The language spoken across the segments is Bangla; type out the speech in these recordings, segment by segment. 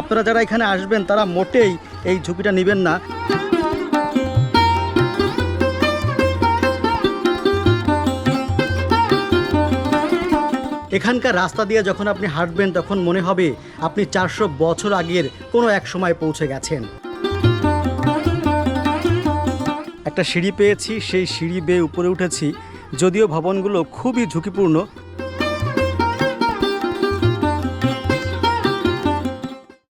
আপনারা যারা এখানে আসবেন তারা মোটেই এই ঝুঁকিটা নেবেন না। এখানকার রাস্তা দিয়ে যখন আপনি হাঁটবেন তখন মনে হবে আপনি 400 বছর আগের কোনো এক সময় পৌঁছে গেছেন। একটা সিঁড়ি পেয়েছি, সেই সিঁড়ি বেয়ে উপরে উঠেছি, যদিও ভবনগুলো খুবই ঝুঁকিপূর্ণ।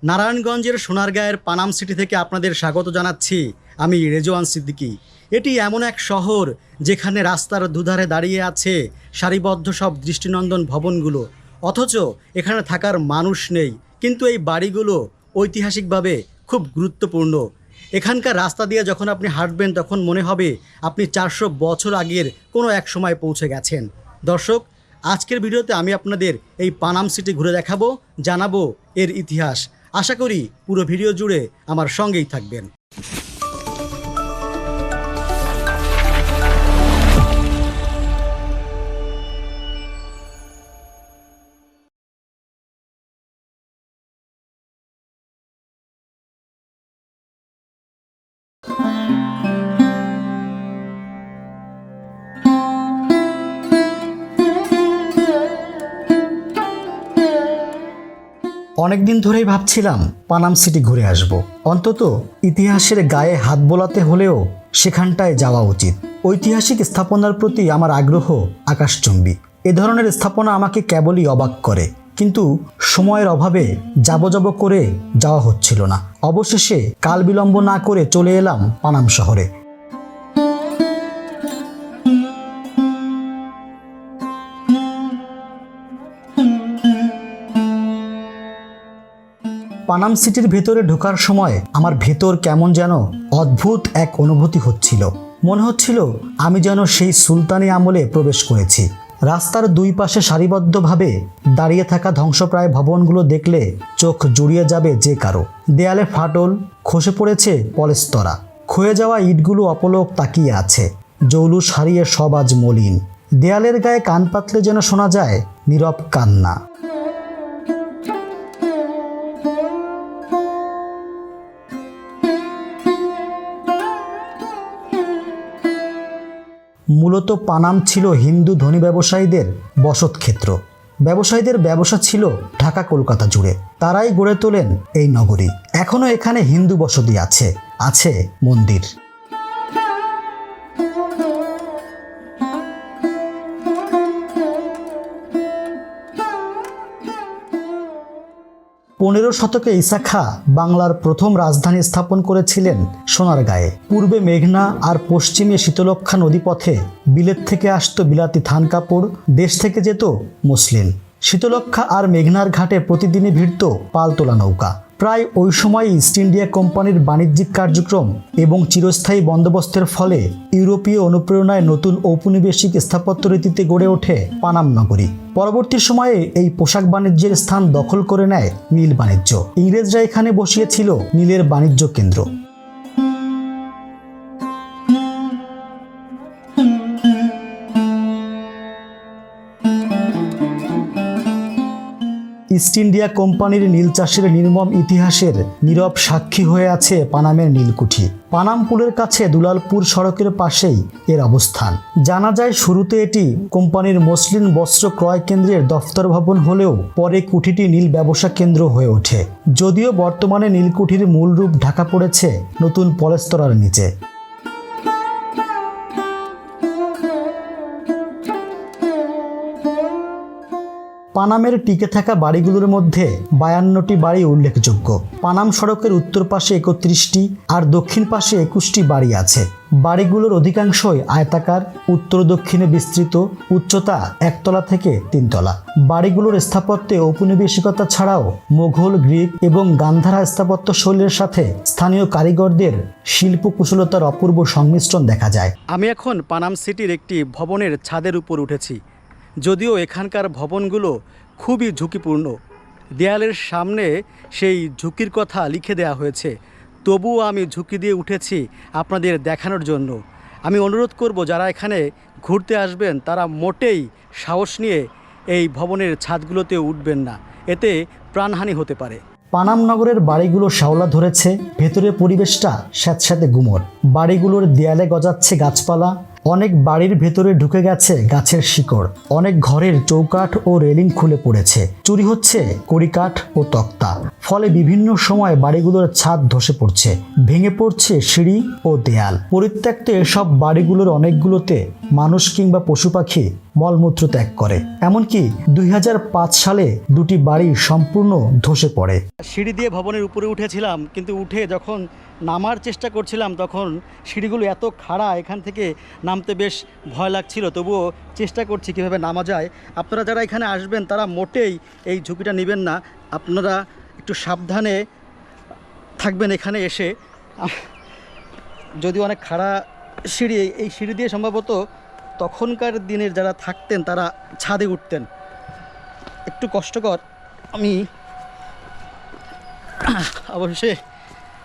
নারায়ণগঞ্জের সোনারগাঁয়ের পানাম সিটি থেকে আপনাদের স্বাগত জানাচ্ছি আমি রেজওয়ান সিদ্দিকী। এটি এমন এক শহর যেখানে রাস্তার দুধারে দাঁড়িয়ে আছে সারিবদ্ধ সব দৃষ্টিনন্দন ভবনগুলো, অথচ এখানে থাকার মানুষ নেই। কিন্তু এই বাড়িগুলো ঐতিহাসিকভাবে খুব গুরুত্বপূর্ণ। এখানকার রাস্তা দিয়ে যখন আপনি হাঁটবেন তখন মনে হবে আপনি 400 বছর আগের কোনো এক সময় পৌঁছে গেছেন। দর্শক, আজকের ভিডিওতে আমি আপনাদের এই পানাম সিটি ঘুরে দেখাবো, জানাবো এর ইতিহাস। আশা করি পুরো ভিডিও জুড়ে আমার সঙ্গেই থাকবেন। অনেকদিন ধরেই ভাবছিলাম পানাম সিটি ঘুরে আসব। অন্তত ইতিহাসের গায়ে হাত বোলাতে হলেও সেখানটায় যাওয়া উচিত। ঐতিহাসিক স্থাপনার প্রতি আমার আগ্রহ আকাশচুম্বী। এ ধরনের স্থাপনা আমাকে কেবলই অবাক করে, কিন্তু সময়ের অভাবে যাব করে যাওয়া হচ্ছিল না। অবশেষে কাল বিলম্ব না করে চলে এলাম পানাম শহরে। পানাম সিটির ভেতরে ঢোকার সময় আমার ভেতর কেমন যেন অদ্ভুত এক অনুভূতি হচ্ছিল। মনে হচ্ছিল আমি যেন সেই সুলতানি আমলে প্রবেশ করেছি। রাস্তার দুই পাশে সারিবদ্ধভাবে দাঁড়িয়ে থাকা ধ্বংসপ্রায় ভবনগুলো দেখলে চোখ জুড়িয়ে যাবে যে কারো। দেয়ালে ফাটল, খসে পড়েছে পলেস্তরা, ক্ষয়ে যাওয়া ইটগুলো অপলক তাকিয়ে আছে। জৌলুস হারিয়ে সব আজ মলিন। দেয়ালের গায়ে কান পাতলে যেন শোনা যায় নীরব কান্না। মূলত পানাম ছিল হিন্দু ধনী ব্যবসায়ীদের বসত ক্ষেত্র। ব্যবসায়ীদের ব্যবসা ছিল ঢাকা কলকাতা জুড়ে। তারাই গড়ে তোলেন এই নগরী। এখনো এখানে হিন্দু বসতি আছে, আছে মন্দির। পনেরো শতকে ঈসা খাঁ বাংলার প্রথম রাজধানী স্থাপন করেছিলেন সোনারগাঁয়ে। পূর্বে মেঘনা আর পশ্চিমে শীতলক্ষ্যা নদীপথে বিলেত থেকে আসতো বিলাতি থান কাপড়, দেশ থেকে যেত মসলিন। শীতলক্ষ্যা আর মেঘনার ঘাটে প্রতিদিনই ভিড়ত পালতোলা নৌকা। প্রায় ওই সময় ইস্ট ইন্ডিয়া কোম্পানির বাণিজ্যিক কার্যক্রম এবং চিরস্থায়ী বন্দোবস্তের ফলে ইউরোপীয় অনুপ্রেরণায় নতুন ঔপনিবেশিক স্থাপত্য রীতিতে গড়ে ওঠে পানাম নগরী। পরবর্তী সময়ে এই পোশাক বাণিজ্যের স্থান দখল করে নেয় নীল বাণিজ্য। ইংরেজরা এখানে বসিয়েছিল নীলের বাণিজ্য কেন্দ্র। ইস্ট ইন্ডিয়া কোম্পানির নীল চাষের নির্মম ইতিহাসের নীরব সাক্ষী হয়ে আছে পানামের নীলকুঠি। পানাম পুলের কাছে দুলালপুর সড়কের পাশেই এর অবস্থান। জানা যায় শুরুতে এটি কোম্পানির মসলিন বস্ত্র ক্রয় কেন্দ্রের দফতর ভবন হলেও পরে কুঠিটি নীল ব্যবসা কেন্দ্র হয়ে ওঠে। যদিও বর্তমানে নীলকুঠির মূল রূপ ঢাকা পড়েছে নতুন পলেস্তরার নিচে। পানামের টিকে থাকা বাড়িগুলোর মধ্যে 52টি বাড়ি উল্লেখযোগ্য। পানাম সড়কের উত্তর পাশে 31টি আর দক্ষিণ পাশে 21টি বাড়ি আছে। বাড়িগুলোর অধিকাংশই আয়তাকার, উত্তর দক্ষিণে বিস্তৃত, উচ্চতা 1 তলা থেকে 3 তলা। বাড়িগুলোর স্থাপত্যে ঔপনিবেশিকতা ছাড়াও মোঘল, গ্রিক এবং গান্ধারা স্থাপত্য শৈলীর সাথে স্থানীয় কারিগরদের শিল্প কুশলতার অপূর্ব সংমিশ্রণ দেখা যায়। আমি এখন পানাম সিটির একটি ভবনের ছাদের উপর উঠেছি। যদিও এখানকার ভবনগুলো খুবই ঝুঁকিপূর্ণ, দেয়ালের সামনে সেই ঝুঁকির কথা লিখে দেওয়া হয়েছে, তবুও আমি ঝুঁকি দিয়ে উঠেছি আপনাদের দেখানোর জন্য। আমি অনুরোধ করব যারা এখানে ঘুরতে আসবেন তারা মোটেই সাহস নিয়ে এই ভবনের ছাদগুলোতে উঠবেন না, এতে প্রাণহানি হতে পারে। পানাম নগরের বাড়িগুলো শ্যাওলা ধরেছে, ভেতরের পরিবেশটা স্যাঁতস্যাঁতে গুমোট। বাড়িগুলোর দেয়ালে গজাচ্ছে গাছপালা, অনেক বাড়ির ভেতরে ঢুকে গেছে গাছের শিকড়, অনেক ঘরের চৌকাঠ ও রেলিং খুলে পড়েছে, চুরি হচ্ছে কড়িকাঠ ও তক্তা। ফলে বিভিন্ন সময় বাড়িগুলোর ছাদ ধসে পড়ছে, ভেঙে পড়ছে সিঁড়ি ও দেয়াল। পরিত্যক্ত এসব বাড়িগুলোর অনেকগুলোতে মানুষ কিংবা পশু পাখি মলমূত্র ত্যাগ করে। এমনকি 2005 সালে 2টি বাড়ি সম্পূর্ণ ধসে পড়ে। সিঁড়ি দিয়ে ভবনের উপরে উঠেছিলাম, কিন্তু উঠে যখন নামার চেষ্টা করছিলাম তখন সিঁড়িগুলো এত খাড়া, এখান থেকে নামতে বেশ ভয় লাগছিল। তবুও চেষ্টা করছি কীভাবে নামা যায়। আপনারা যারা এখানে আসবেন তারা মোটেই এই ঝুঁকিটা নেবেন না, আপনারা একটু সাবধানে থাকবেন এখানে এসে। যদি অনেক খাড়া সিঁড়ি, এই সিঁড়ি দিয়ে সম্ভবত তখনকার দিনের যারা থাকতেন তারা ছাদে উঠতেন। একটু কষ্টকর, আমি অবশ্যই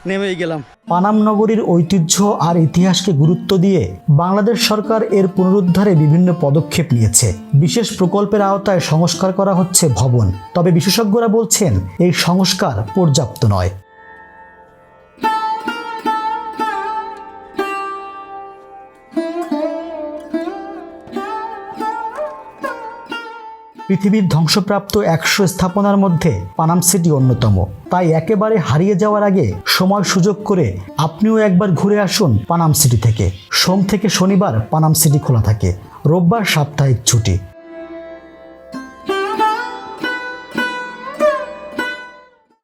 নেমেই গেলাম। পানাম নগরীর ঐতিহ্য আর ইতিহাসকে গুরুত্ব দিয়ে বাংলাদেশ সরকার এর পুনরুদ্ধারে বিভিন্ন পদক্ষেপ নিয়েছে। বিশেষ প্রকল্পের আওতায় সংস্কার করা হচ্ছে ভবন, তবে বিশেষজ্ঞরা বলছেন এই সংস্কার পর্যাপ্ত নয়। পৃথিবীর ধ্বংসপ্রাপ্ত 100 স্থাপনার মধ্যে পানাম সিটি অন্যতম। তাই একেবারে হারিয়ে যাওয়ার আগে সময় সুযোগ করে আপনিও একবার ঘুরে আসুন পানাম সিটি থেকে। সোম থেকে শনিবার পানাম সিটি খোলা থাকে, রোববার সাপ্তাহিক ছুটি।